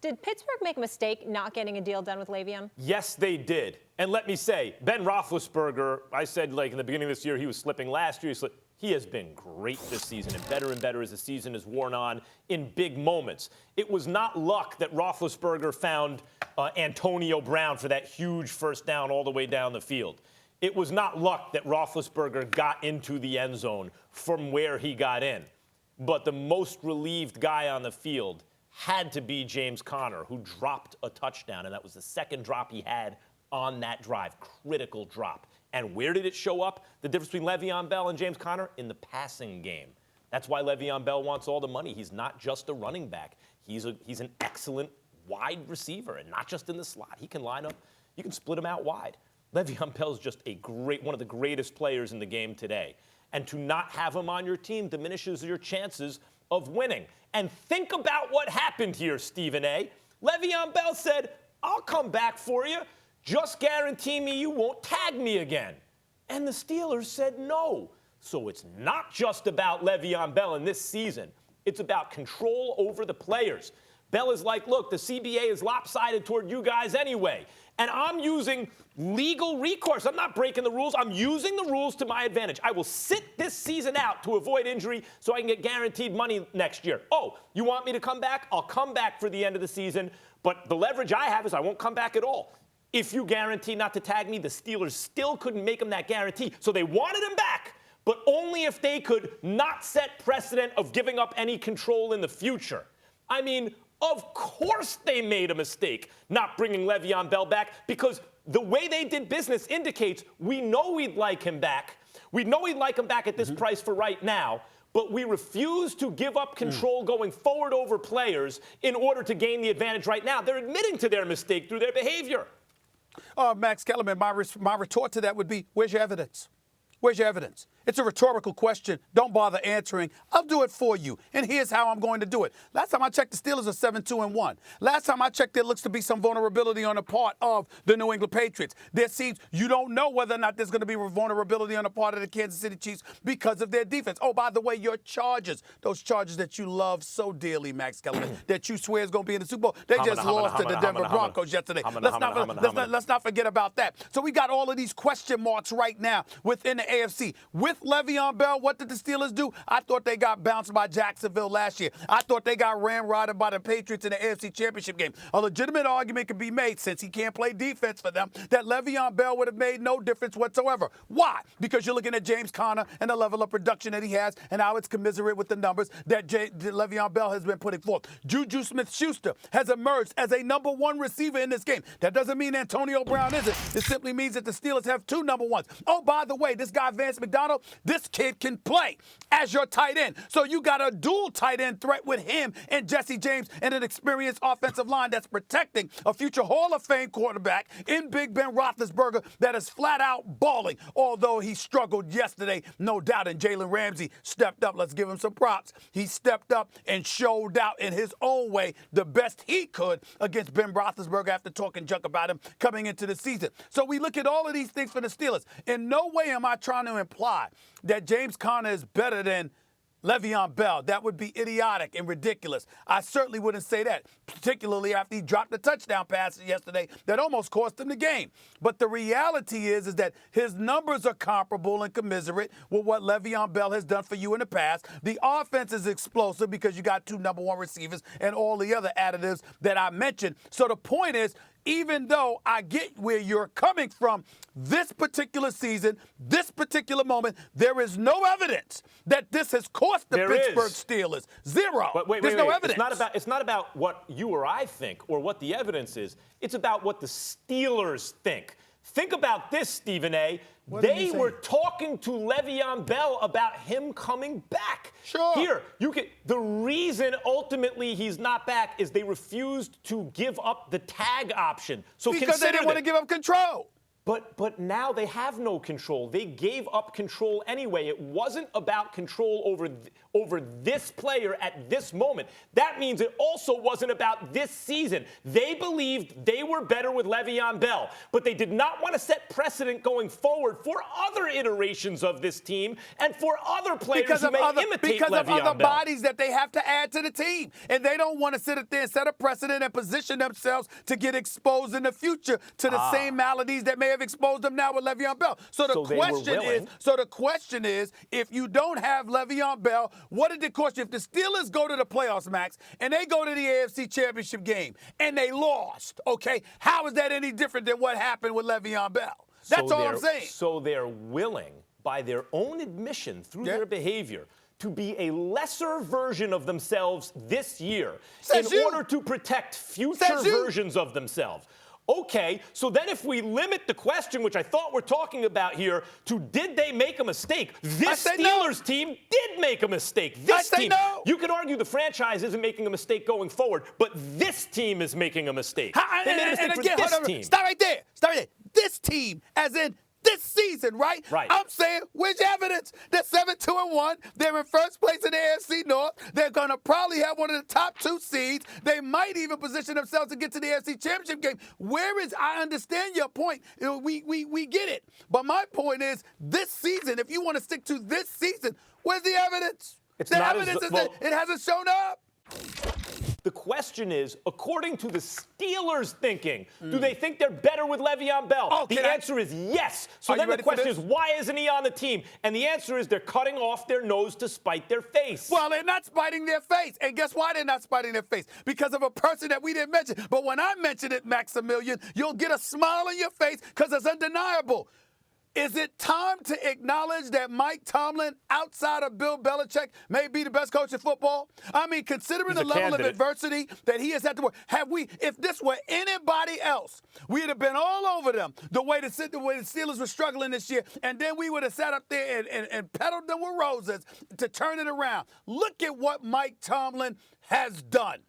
Did Pittsburgh make a mistake not getting a deal done with Le'Veon? Yes, they did. And let me say, Ben Roethlisberger, I said like in the beginning of this year, he was slipping last year. He has been great this season and better as the season has worn on in big moments. It was not luck that Roethlisberger found Antonio Brown for that huge first down all the way down the field. It was not luck that Roethlisberger got into the end zone from where he got in. But the most relieved guy on the field had to be James Conner, who dropped a touchdown, and that was the second drop he had on that drive, critical drop. And where did it show up? The difference between Le'Veon Bell and James Conner? In the passing game. That's why Le'Veon Bell wants all the money. He's not just a running back. He's an excellent wide receiver, and not just in the slot. He can line up. You can split him out wide. Le'Veon Bell is just one of the greatest players in the game today. And to not have him on your team diminishes your chances of winning. And think about what happened here, Stephen A. Le'Veon Bell said, I'll come back for you. Just guarantee me you won't tag me again. And the Steelers said no. So it's not just about Le'Veon Bell in this season. It's about control over the players. Bell is like, look, the CBA is lopsided toward you guys anyway. And I'm using legal recourse. I'm not breaking the rules. I'm using the rules to my advantage. I will sit this season out to avoid injury so I can get guaranteed money next year. Oh, you want me to come back? I'll come back for the end of the season. But the leverage I have is I won't come back at all. If you guarantee not to tag me, the Steelers still couldn't make him that guarantee. So they wanted him back, but only if they could not set precedent of giving up any control in the future. I mean, of course they made a mistake not bringing Le'Veon Bell back, because the way they did business indicates we know we'd like him back. We know we'd like him back at this price for right now, but we refuse to give up control going forward over players in order to gain the advantage right now. They're admitting to their mistake through their behavior. Max Kellerman, my retort to that would be, where's your evidence? Where's your evidence? It's a rhetorical question. Don't bother answering. I'll do it for you. And here's how I'm going to do it. Last time I checked, the Steelers are 7-2-1. Last time I checked, there looks to be some vulnerability on the part of the New England Patriots. There seems you don't know whether or not there's going to be vulnerability on the part of the Kansas City Chiefs because of their defense. Oh, by the way, your Chargers, those Chargers that you love so dearly, Max Kellerman, that you swear is going to be in the Super Bowl, they just lost to the Denver Broncos yesterday. Let's not forget about that. So we got all of these question marks right now within the AFC. With Le'Veon Bell, what did the Steelers do? I thought they got bounced by Jacksonville last year. I thought they got ramrodded by the Patriots in the AFC Championship game. A legitimate argument could be made, since he can't play defense for them, that Le'Veon Bell would have made no difference whatsoever. Why? Because you're looking at James Conner and the level of production that he has and how it's commensurate with the numbers that Le'Veon Bell has been putting forth. Juju Smith-Schuster has emerged as a number one receiver in this game. That doesn't mean Antonio Brown isn't. It simply means that the Steelers have two number ones. Oh, by the way, this guy Vance McDonald, this kid can play as your tight end. So you got a dual tight end threat with him and Jesse James and an experienced offensive line that's protecting a future Hall of Fame quarterback in Big Ben Roethlisberger that is flat out balling, although he struggled yesterday, no doubt, and Jalen Ramsey stepped up. Let's give him some props. He stepped up and showed out in his own way the best he could against Ben Roethlisberger after talking junk about him coming into the season. So we look at all of these things for the Steelers. In no way am I trying to imply that James Conner is better than Le'Veon Bell. That would be idiotic and ridiculous. I certainly wouldn't say that, particularly after he dropped the touchdown pass yesterday that almost cost him the game. But the reality is that his numbers are comparable and commiserate with what Le'Veon Bell has done for you in the past. The offense is explosive because you got two number one receivers and all the other additives that I mentioned. So the point is, even though I get where you're coming from, this particular season, this particular moment, there is no evidence that this has cost the Pittsburgh Steelers. Zero. But There's no evidence. It's not about what you or I think or what the evidence is. It's about what the Steelers think. Think about this, Stephen A. They were talking to Le'Veon Bell about him coming back. Sure. Here, the reason ultimately he's not back is they refused to give up the tag option. So because they didn't want to give up control. But now they have no control. They gave up control anyway. It wasn't about control over this player at this moment. That means it also wasn't about this season. They believed they were better with Le'Veon Bell, but they did not want to set precedent going forward for other iterations of this team and for other players who may imitate because Le'Veon of other Bell. bodies that they have to add to the team. And they don't want to sit there and set a precedent and position themselves to get exposed in the future to the same maladies that may have exposed them now with Le'Veon Bell. So the question is, if you don't have Le'Veon Bell, what did it cost you? If the Steelers go to the playoffs, Max, and they go to the AFC Championship game and they lost, okay, how is that any different than what happened with Le'Veon Bell? That's all I'm saying. So they're willing, by their own admission, through their behavior, to be a lesser version of themselves this year order to protect future versions of themselves. Okay, so then if we limit the question, which I thought we're talking about here, to did they make a mistake? This Steelers team did make a mistake. This team. You could argue the franchise isn't making a mistake going forward, but this team is making a mistake. They made a mistake for this team. Stop right there. Stop right there. This team, as in this season, right? I'm saying, where's your evidence? They're 7-2-1. They're in first place in the AFC North. They're going to probably have one of the top 2 seeds. They might even position themselves to get to the AFC Championship game. I understand your point. We get it. But my point is, this season, if you want to stick to this season, where's the evidence? The evidence is that it hasn't shown up. The question is, according to the Steelers' thinking, do they think they're better with Le'Veon Bell? The answer is yes. So then the question is, why isn't he on the team? And the answer is they're cutting off their nose to spite their face. Well, they're not spiting their face. And guess why they're not spiting their face? Because of a person that we didn't mention. But when I mention it, Maximilian, you'll get a smile on your face because it's undeniable. Is it time to acknowledge that Mike Tomlin, outside of Bill Belichick, may be the best coach in football? I mean, considering the level of adversity that he has had to work, if this were anybody else, we'd have been all over them the way the Steelers were struggling this year, and then we would have sat up there and peddled them with roses to turn it around. Look at what Mike Tomlin has done.